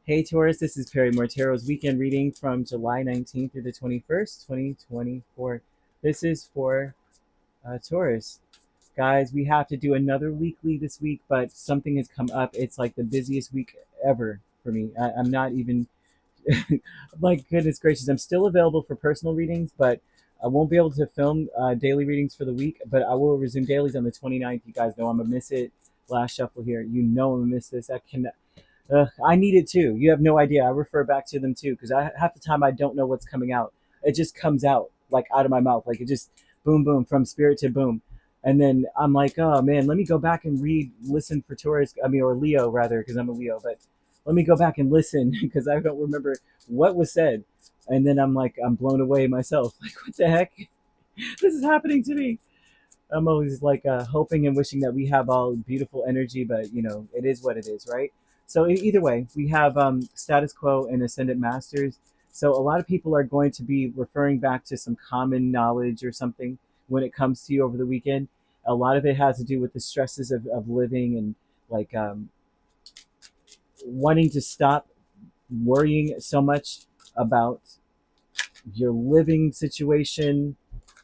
Hey Taurus, this is Perrymore Tarot's weekend reading from July 19th through the 21st, 2024. This is for Taurus. Guys, we have to do another weekly this week, but something has come up. It's like the busiest week ever for me. I'm not even, like, goodness gracious, I'm still available for personal readings, but I won't be able to film daily readings for the week, but I will resume dailies on the 29th. You guys know I'm going to miss it. Last shuffle here. You know I'm going to miss this. I cannot. I need it too. You have no idea. I refer back to them too because I half the time I don't know what's coming out. It just comes out like out of my mouth, like it just boom, boom from spirit to boom, and then I'm like, oh man, let me go back and read, listen for Taurus. I mean, or Leo rather, because I'm a Leo. But let me go back and listen because I don't remember what was said, and then I'm like, I'm blown away myself. Like, what the heck? This is happening to me. I'm always like hoping and wishing that we have all beautiful energy, but it is what it is, right? So either way, we have status quo and ascendant masters. So a lot of people are going to be referring back to some common knowledge or something when it comes to you over the weekend. A lot of it has to do with the stresses of living and like wanting to stop worrying so much about your living situation.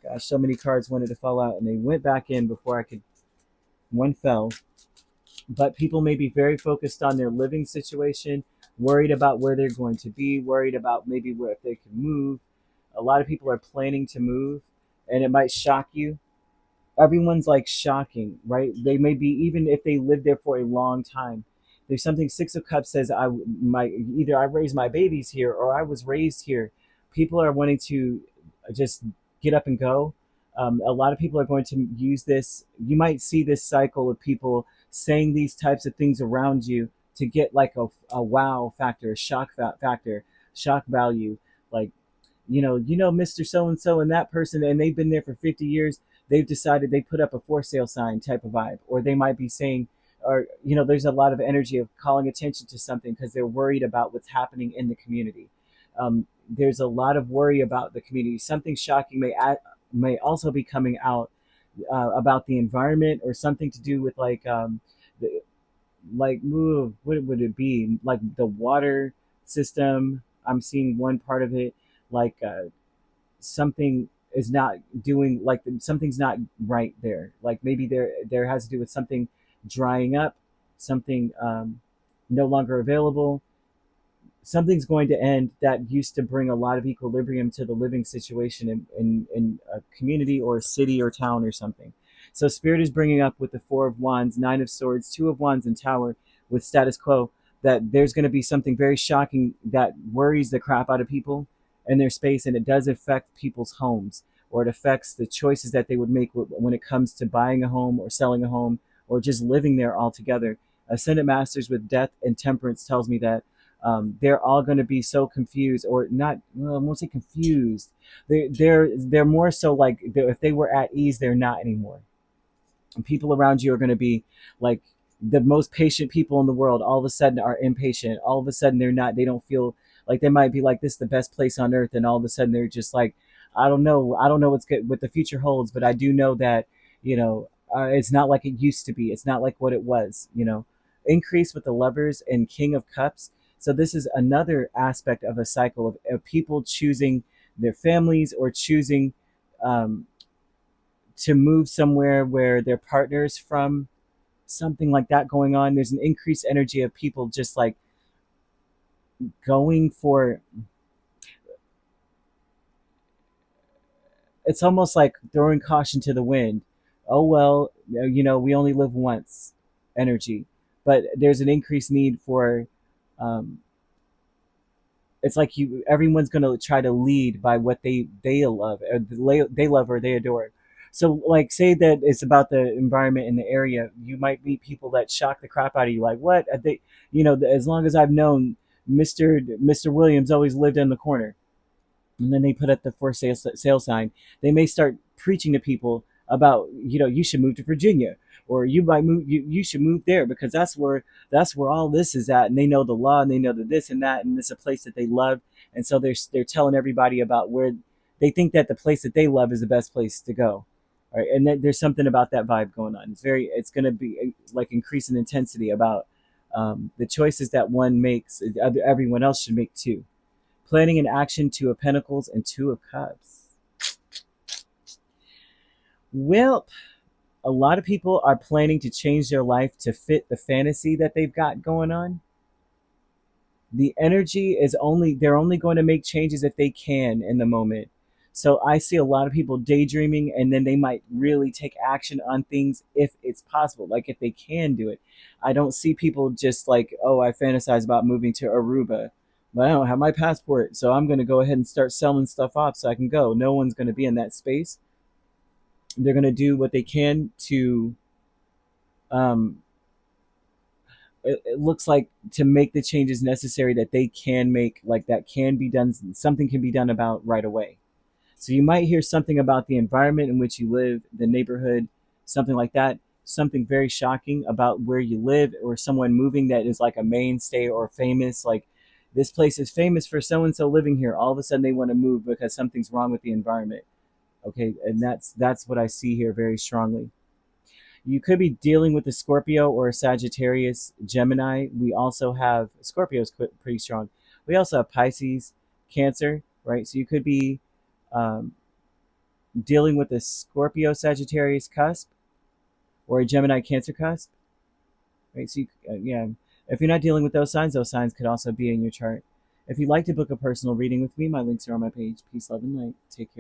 Gosh, so many cards wanted to fall out and they went back in before I could. One fell, but people may be very focused on their living situation, worried about where they're going to be, worried about maybe where if they can move. A lot of people are planning to move, and it might shock you. Everyone's like shocking, right? They may be, even if they lived there for a long time. There's something Six of Cups says, either I raised my babies here or I was raised here. People are wanting to just get up and go. A lot of people are going to use this. You might see this cycle of people saying these types of things around you to get like a wow factor, a factor, shock value. Like, Mr. So and so and that person, and they've been there for 50 years. They've decided they put up a for sale sign type of vibe, or they might be saying, or there's a lot of energy of calling attention to something because they're worried about what's happening in the community. There's a lot of worry about the community. Something shocking may also be coming out about the environment or something to do with like the, what would it be, like the water system. I'm seeing one part of it, like something is not doing, like something's not right there, like maybe there has to do with something drying up, something no longer available. Something's going to end that used to bring a lot of equilibrium to the living situation in a community or a city or town or something. So Spirit is bringing up with the Four of Wands, Nine of Swords, Two of Wands, and Tower with status quo, that there's going to be something very shocking that worries the crap out of people and their space, and it does affect people's homes, or it affects the choices that they would make when it comes to buying a home or selling a home or just living there altogether. Ascendant Masters with Death and Temperance tells me that they're all going to be so confused, or not. Well, I won't say confused. They're more so like if they were at ease, they're not anymore. And people around you are going to be like the most patient people in the world. All of a sudden, are impatient. All of a sudden, they're not. They don't feel like they might be like this is the best place on earth, and all of a sudden, they're just like, I don't know. I don't know what's good, what the future holds, but I do know that it's not like it used to be. It's not like what it was. Increase with the Lovers and King of Cups. So this is another aspect of a cycle of people choosing their families or choosing um, to move somewhere where their partner's from, something like that going on. There's an increased energy of people just like going for, it's almost like throwing caution to the wind. Oh, well, we only live once energy. But there's an increased need for, um, it's like everyone's going to try to lead by what they love, or they love or they adore. So like, say that it's about the environment in the area, you might meet people that shock the crap out of you, like, what they, as long as I've known, Mr. Williams always lived in the corner, and then they put up the for sale sign. They may start preaching to people about, you should move to Virginia, or you might move, you should move there because that's where all this is at, and they know the law, and they know the this and that, and it's a place that they love, and so they're telling everybody about where they think that the place that they love is the best place to go. All right, and there's something about that vibe going on. It's going to be like increasing intensity about The choices that one makes, everyone else should make too. Planning an action, Two of Pentacles and Two of Cups. Well, a lot of people are planning to change their life to fit the fantasy that they've got going on. The energy is they're only going to make changes if they can in the moment. So I see a lot of people daydreaming, and then they might really take action on things if it's possible, like if they can do it. I don't see people just like, oh, I fantasize about moving to Aruba, but I don't have my passport, so I'm going to go ahead and start selling stuff off so I can go. No one's going to be in that space. They're going to do what they can to um, it looks like, to make the changes necessary that they can make, like that can be done, something can be done about right away. So you might hear something about the environment in which you live, the neighborhood, something like that, something very shocking about where you live, or someone moving that is like a mainstay or famous, like this place is famous for so and so living here. All of a sudden they want to move because something's wrong with the environment. Okay, and that's what I see here very strongly. You could be dealing with a Scorpio or a Sagittarius, Gemini. We also have Scorpio's pretty strong. We also have Pisces, Cancer, right? So you could be um, dealing with a Scorpio Sagittarius cusp or a Gemini Cancer cusp, right? So yeah, if you're not dealing with those signs could also be in your chart. If you'd like to book a personal reading with me, my links are on my page. Peace, love, and light. Take care.